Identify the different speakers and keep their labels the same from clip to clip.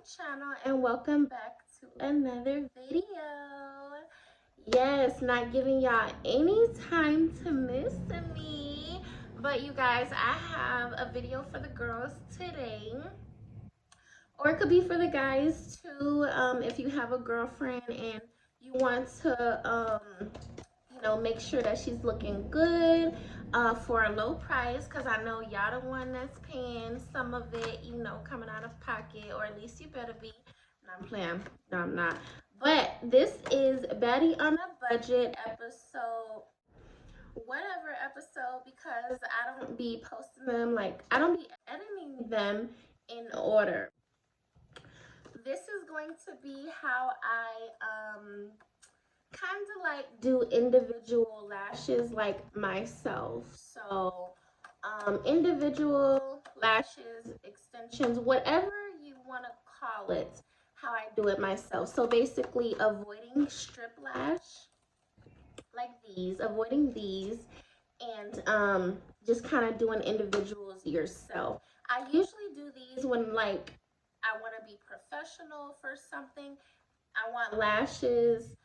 Speaker 1: channel and welcome back to another video. Yes, not giving y'all any time to miss me, but you guys, I have a video for the girls today, or it could be for the guys too. If you have a girlfriend and you want to make sure that she's looking good for a low price, because I know y'all the one that's paying some of it, coming out of pocket, or at least you better be. No, I'm playing. No, I'm not. But this is Baddie on a Budget episode, whatever episode, because I don't be posting them, I don't be editing them in order. This is going to be how I kind of do individual lashes myself. So individual lashes, extensions, whatever you want to call it, how I do it myself. So basically avoiding strip lash like these, avoiding these, and just kind of doing individuals yourself. I usually do these when I want to be professional for something. I want lashes,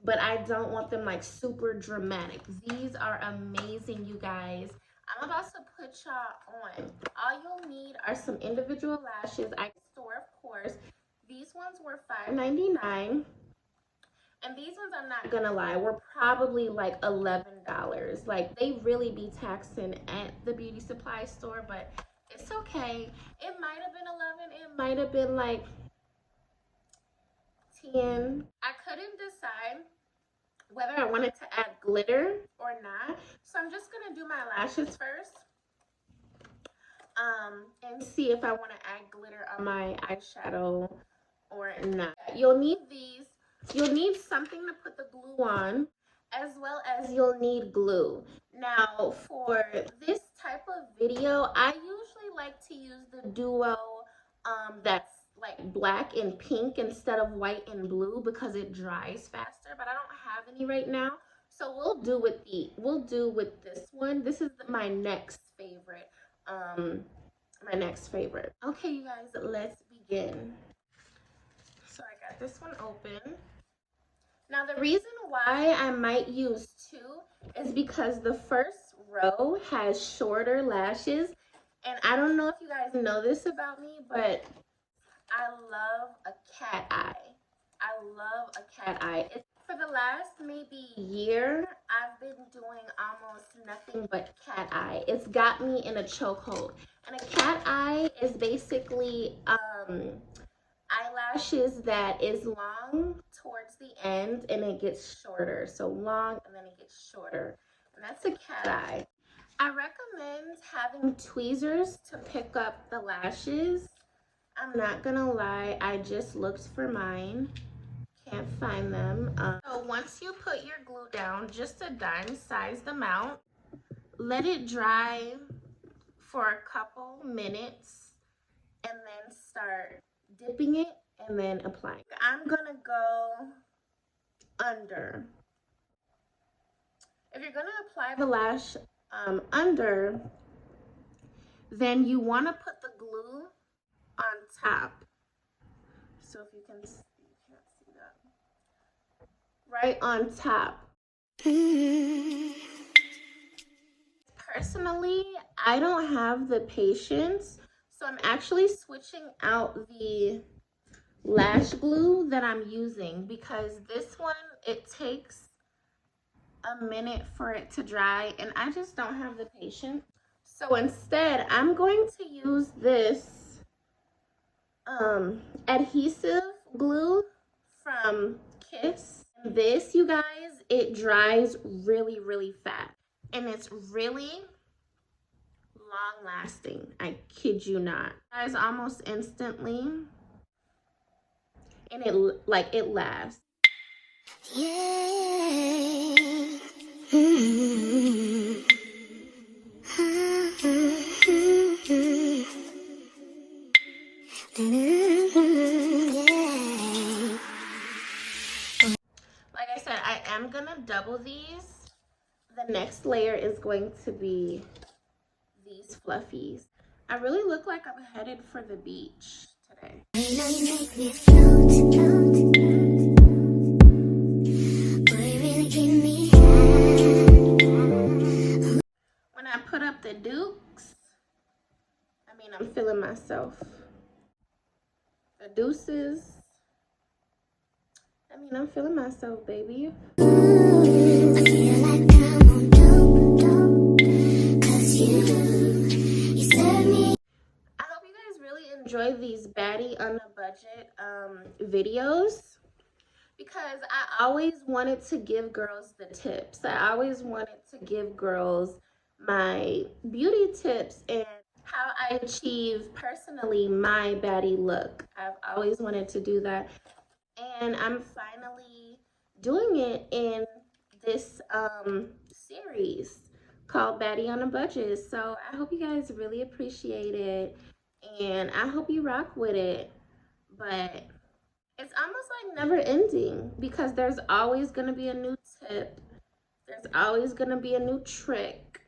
Speaker 1: but I don't want them super dramatic. These are amazing, you guys. I'm about to put y'all on. All you'll need are some individual lashes. I store, of course. These ones were $5.99. And these ones, I'm not gonna lie, were probably $11. They really be taxing at the beauty supply store, but it's okay. It might have been 11. It might have been 10. I couldn't decide whether I wanted to add glitter or not, so I'm just gonna do my lashes first, and see if I want to add glitter on my eyeshadow or not. You'll need these. You'll need something to put the glue on, as well as you'll need glue. Now, for this type of video, I usually like to use the duo that's black and pink instead of white and blue, because it dries faster, but I don't have any right now. So we'll do with this one. This is my next favorite. Okay, you guys, let's begin. So I got this one open. Now, the reason why I might use two is because the first row has shorter lashes. And I don't know if you guys know this about me, but I love a cat eye. I love a cat eye. For the last maybe year, I've been doing almost nothing but cat eye. It's got me in a chokehold. And a cat eye is basically eyelashes that is long towards the end and it gets shorter. So long and then it gets shorter. And that's a cat eye. I recommend having tweezers to pick up the lashes. I'm not gonna lie, I just looked for mine. Can't find them. So once you put your glue down, just a dime-sized amount, let it dry for a couple minutes, and then start dipping it and then applying. I'm gonna go under. If you're gonna apply the lash under, then you want to put the glue on top. So if you can't see that, right on top. Personally, I don't have the patience, so I'm actually switching out the lash glue that I'm using, because this one, it takes a minute for it to dry and I just don't have the patience. So instead, I'm going to use this adhesive glue from Kiss. This, you guys, it dries really, really fast. And it's really long lasting. I kid you not. It dries almost instantly. And it lasts. Yeah. Like I said, I am gonna double these. The next layer is going to be these fluffies. I really look like I'm headed for the beach today. When I put up the dukes, I mean, I'm feeling myself. The deuces, I mean, I'm feeling myself, baby. I feel like I'm on dope, 'cause you serve me. I hope you guys really enjoy these Baddie on a budget videos, because I always wanted to give girls the tips. I always wanted to give girls my beauty tips and how I achieve personally my Baddie look. I've always wanted to do that, and I'm finally doing it in this series called Baddie on a Budget. So I hope you guys really appreciate it, and I hope you rock with it. But it's almost like never ending, because there's always going to be a new tip. There's always going to be a new trick.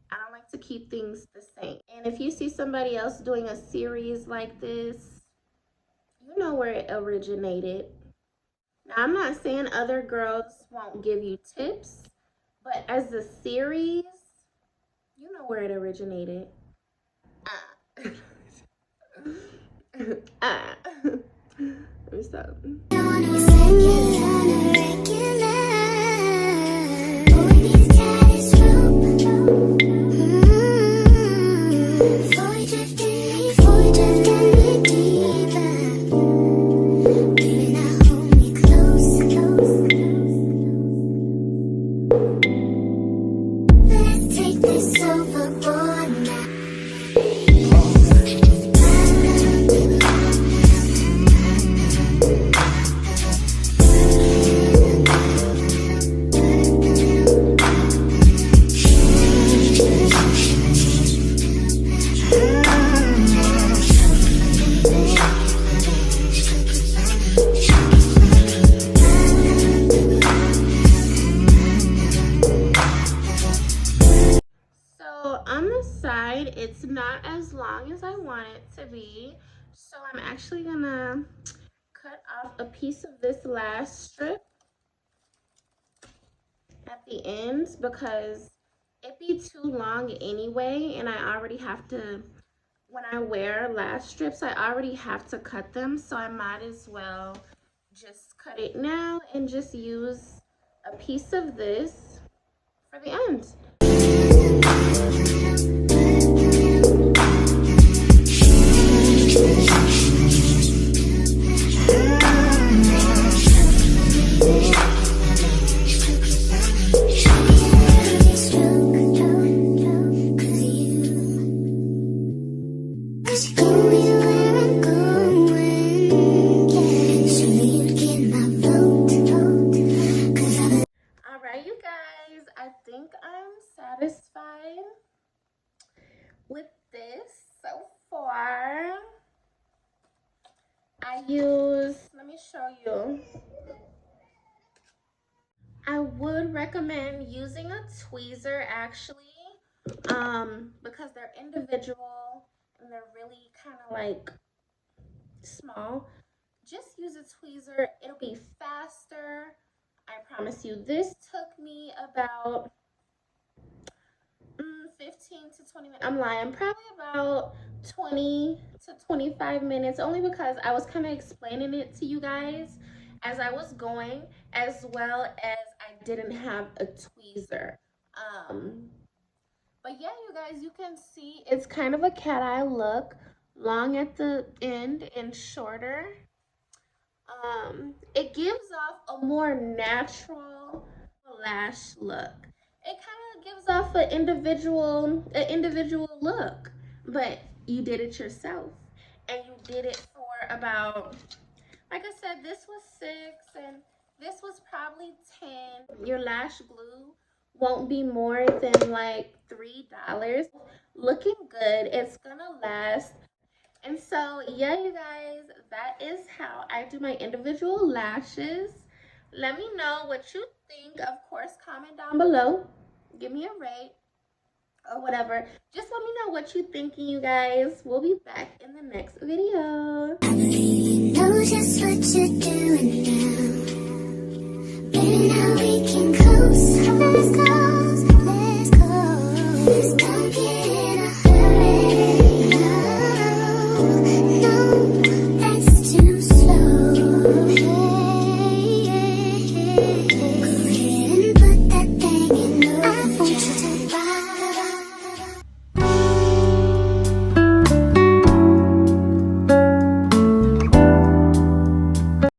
Speaker 1: I don't like to keep things the same. And if you see somebody else doing a series like this, you know where it originated. Now, I'm not saying other girls won't give you tips, but as a series, you know where it originated. Let me stop. It's not as long as I want it to be, so I'm actually gonna cut off a piece of this last strip at the ends, because it'd be too long anyway, and I already have to, when I wear lash strips, I already have to cut them, so I might as well just cut it now and just use a piece of this for the end. Satisfied with this so far. I use, let me show you. I would recommend using a tweezer actually, because they're individual and they're really kind of like small. Just use a tweezer, it'll be faster. I promise you. This took me about 15 to 20 minutes. I'm lying, probably about 20 to 25 minutes, only because I was kind of explaining it to you guys as I was going, as well as I didn't have a tweezer. But yeah, you guys, you can see it's kind of a cat eye look, long at the end and shorter. It gives off a more natural lash look. It kind of gives off an individual look, but you did it yourself, and you did it for about, like I said, this was 6 and this was probably 10. Your lash glue won't be more than like $3. Looking good, it's gonna last. And so yeah, you guys, that is how I do my individual lashes. Let me know what you think. Of course, comment down below, give me a rate. or whatever. Just let me know what you're thinking, you guys. We'll be back in the next video.
Speaker 2: I believe you know just what you're doing now. Baby, now we can close. Let's go.